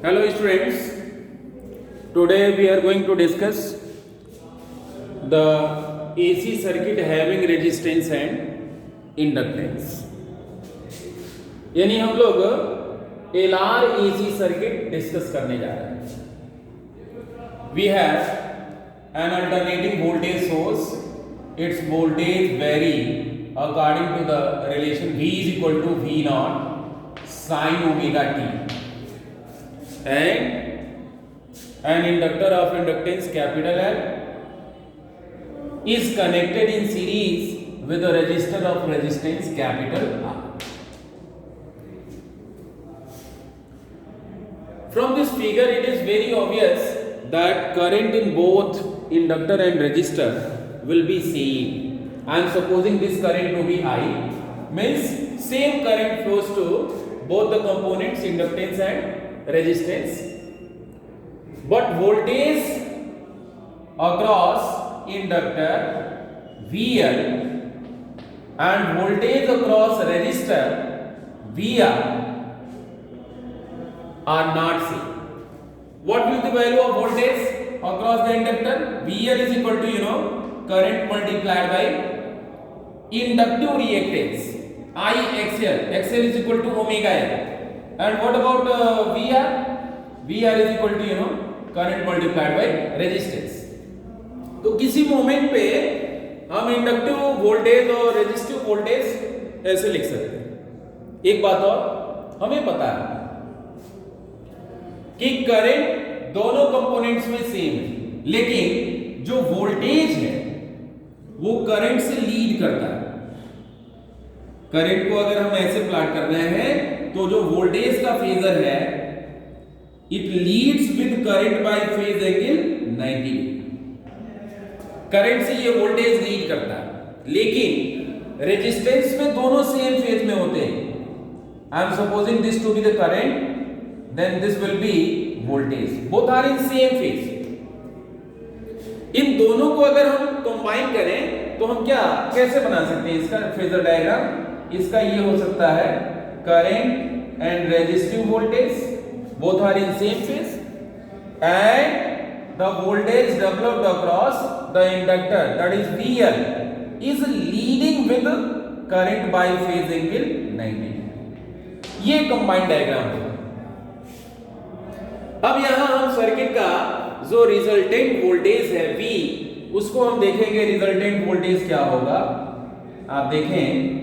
Hello students, today we are going to discuss the AC circuit having resistance and inductance. यानी हम लोग LR AC circuit discuss करने जा रहे हैं. We have an alternating voltage source. Its voltage vary according to the relation V is equal to V naught sin omega t. And an inductor of inductance capital L is connected in series with a resistor of resistance capital R. From this figure it is very obvious that current in both inductor and resistor will be same. I am supposing this current to be I, means same current flows to both the components inductance and resistance, but voltage across inductor VL and voltage across resistor VR are not same. What will be the value of voltage across the inductor? VL is equal to current multiplied by inductive reactance IXL. XL is equal to omega L. And what about VR? VR is equal to current multiplied by resistance. तो किसी moment पे हम inductive voltage और resistive voltage ऐसे लिख सकते हैं. एक बात और हमें पता है कि करंट दोनों कंपोनेंट्स में सेम है, लेकिन जो वोल्टेज है वो करंट से लीड करता है. करंट को अगर हम ऐसे प्लॉट कर रहे हैं तो जो वोल्टेज का फेजर है it leads with current by phase angle 90 degree. Current से ये वोल्टेज लीड करता है, लेकिन रेजिस्टेंस में दोनों सेम फेज में होते हैं. I am supposing this to be the current, then this will be voltage. Both are in same phase. इन दोनों को अगर हम कंबाइन करें तो हम क्या कैसे बना सकते हैं इसका फेजर डायग्राम? इसका ये हो सकता है current and resistive voltage both are in same phase, and the voltage developed across the inductor, that is VL, is leading with current by phase angle 90. ये combined diagram है. अब यहां हम सर्किट का जो रिजल्टेंट वोल्टेज है V, उसको हम देखेंगे रिजल्टेंट वोल्टेज क्या होगा. आप देखें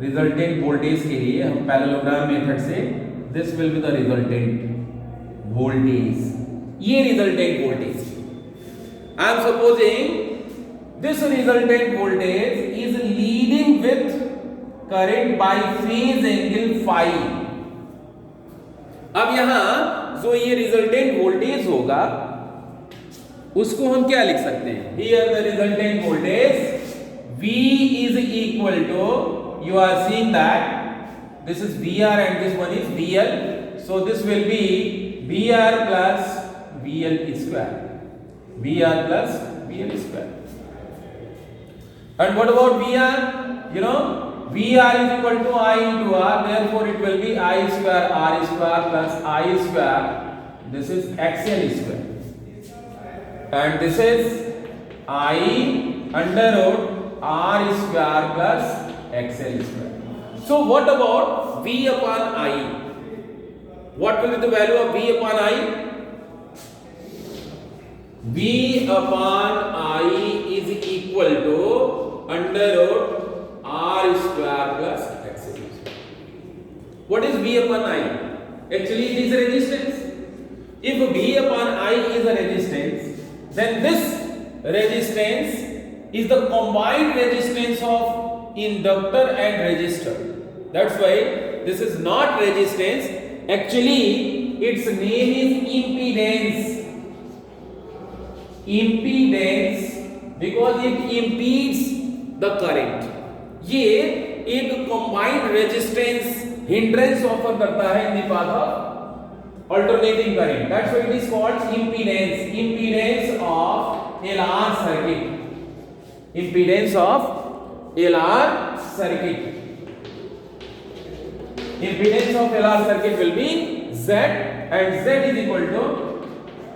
रिजल्टेंट वोल्टेज के लिए हम पैरेललोग्राम मेथड से this will be the resultant voltage. ये resultant voltage, I am supposing this resultant voltage is leading with current by phase angle phi. अब यहां जो ये रिजल्टेंट वोल्टेज होगा उसको हम क्या लिख सकते हैं? Here the resultant voltage V is equal to, you are seeing that this is VR and this one is VL, so this will be VR plus VL square. VR plus VL square. And what about VR? VR is equal to I into R, therefore it will be I square R square plus I square. This is XL square. And this is I under root R square plus XL square. So what about V upon I? What will be the value of V upon I? V upon I is equal to under root R square plus XL square. What is V upon I? Actually it is a resistance. If V upon I is a resistance, then this resistance is the combined resistance of inductor and resistor. That's why this is not resistance. Actually its name is impedance. Impedance because it impedes the current. ये एक combined resistance hindrance offer करता है in the path of alternating current. That's why it is called impedance. Impedance of LR circuit. Impedance of LR circuit. impedance of LR circuit will be Z, and Z is equal to,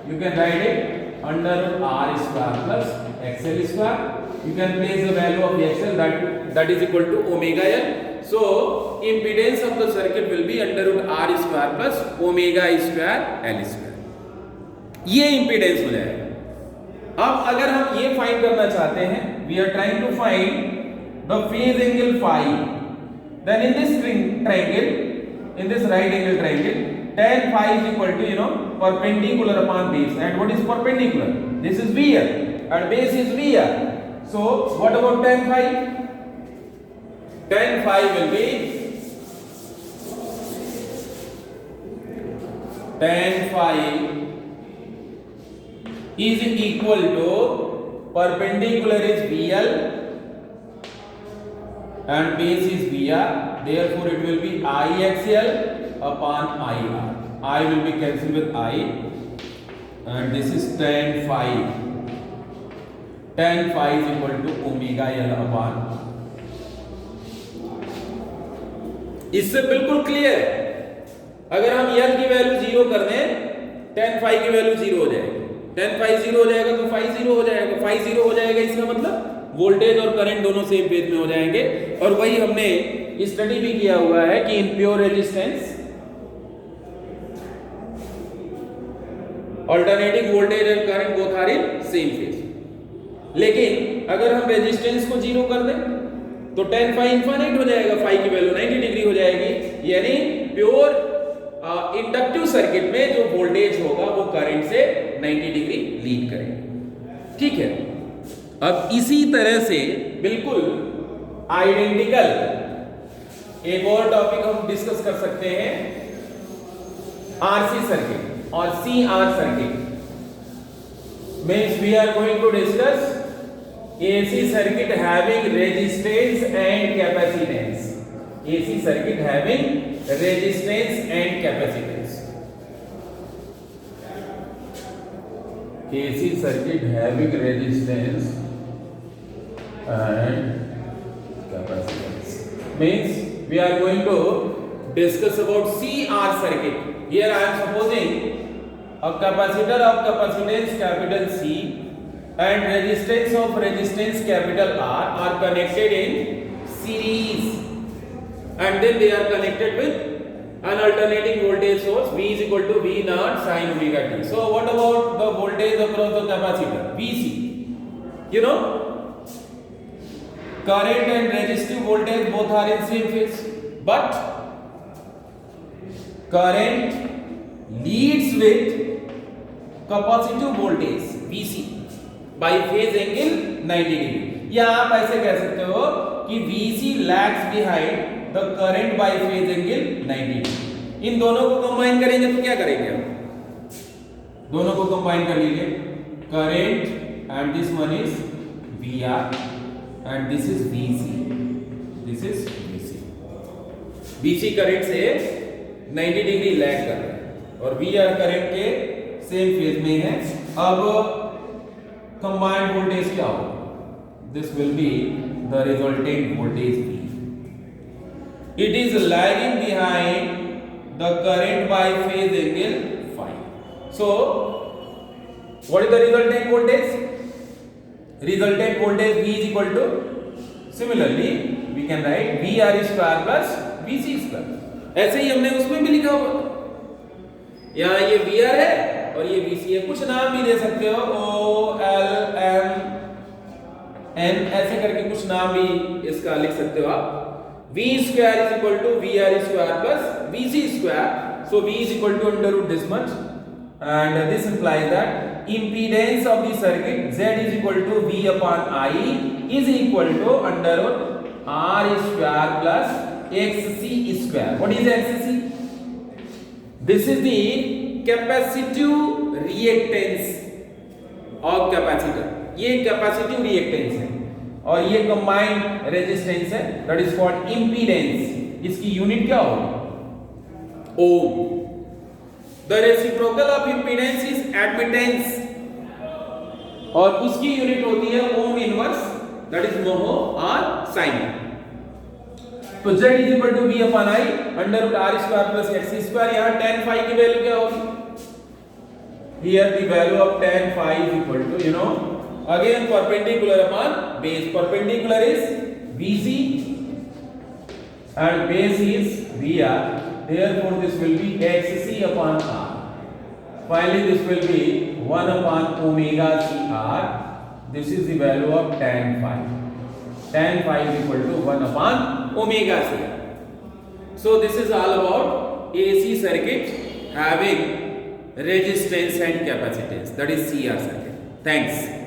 you can write it under R square plus XL square. You can place the value of the XL, that is equal to omega L. So impedance of the circuit will be under root R square plus omega square L square. ये impedance हो जाएगा. अब अगर हम ये find करना चाहते हैं, we are trying to find the phase angle phi, then in this triangle, in this right angle triangle, tan phi is equal to perpendicular upon base. And what is perpendicular? This is VR and base is VR. So what about tan phi? Tan phi will be tan phi is equal to perpendicular is VL and base is VR. Therefore it will be IXL upon IR. I will be cancelled with I, and this is tan phi. Tan phi is equal to omega L upon. इससे बिल्कुल clear है, अगर हम L की value 0 कर दें, tan phi की value 0 हो जाएगी. tan phi 0 हो जाएगा तो phi 0 हो जाएगा. phi 0 हो जाएगा इसका मतलब वोल्टेज और करंट दोनों सेम फेज में हो जाएंगे. और वही हमने स्टडी भी किया हुआ है कि in pure resistance alternating voltage and current both are in same phase. लेकिन अगर हम रेजिस्टेंस को 0 कर दें तो tan phi इनफाइनाइट हो जाएगा, phi की वैल्यू 90 डिग्री हो जाएगी. यानी प्योर इंडक्टिव सर्किट में जो वोल्टेज होगा वो करंट से 90 डिग्री लीड करेगा. ठीक है. अब इसी तरह से बिल्कुल आइडेंटिकल एक और टॉपिक हम डिस्कस कर सकते हैं, आरसी सर्किट और CR circuit. Means we are going to discuss AC circuit having resistance and capacitance. AC circuit having resistance and capacitance. AC circuit having resistance and capacitance. Means we are going to discuss about CR circuit. Here I am supposing a capacitor of capacitance capital C and resistance of resistance capital R are connected in series, and then they are connected with an alternating voltage source V is equal to V naught sin omega t. So what about the voltage across the capacitor? VC. You know, current and resistive voltage both are in same phase, but current leads with capacitive voltage VC by phase angle 90 degree. या आप ऐसे कह सकते हो कि VC lags behind the current by phase angle 90. इन दोनों को combine करेंगे तो क्या करेंगे हम? दोनों को कंबाइन कर लीजिए. Current and this one is VR and this is VC. This is VC. VC current से 90 डिग्री लैग कर रहा है और VR करंट के सेम फेज में है. अब कंबाइंड वोल्टेज क्या होगा? This will be the resultant voltage V. It is lagging behind the current by phase angle phi. So, what is the resultant voltage? Resultant voltage V is equal to, similarly we can write VR square plus VC square. ऐसे ही हमने उसमें भी लिखा हुआ. यहाँ ये VR है और ये VC है. कुछ नाम भी दे सकते हो, O L M N ऐसे करके कुछ नाम भी इसका लिख सकते हो आप. V square is equal to VR square plus VC square. So V is equal to under root this much, and this implies that impedance of the circuit Z is equal to V upon I is equal to under root R square plus XC square. What is XC? This is the capacitive reactance of capacitor. ये capacitive reactance है और ये combined resistance है, that is called impedance. इसकी unit क्या होगी? Ohm. The reciprocal of impedance is admittance और उसकी यूनिट होती है ohm inverse, that is mho और साइन. तो z is equal to v upon i under root r square plus x square. यहां tan phi की वैल्यू क्या होगी? Here the value of tan phi is equal to you know again perpendicular upon base. Perpendicular is bc and base is vr, therefore this will be xc upon r. Finally this will be 1 upon omega cr. This is the value of tan phi. Tan phi is equal to 1 upon omega cr. So this is all about AC circuit having resistance and capacitance, that is CR circuit. Thanks.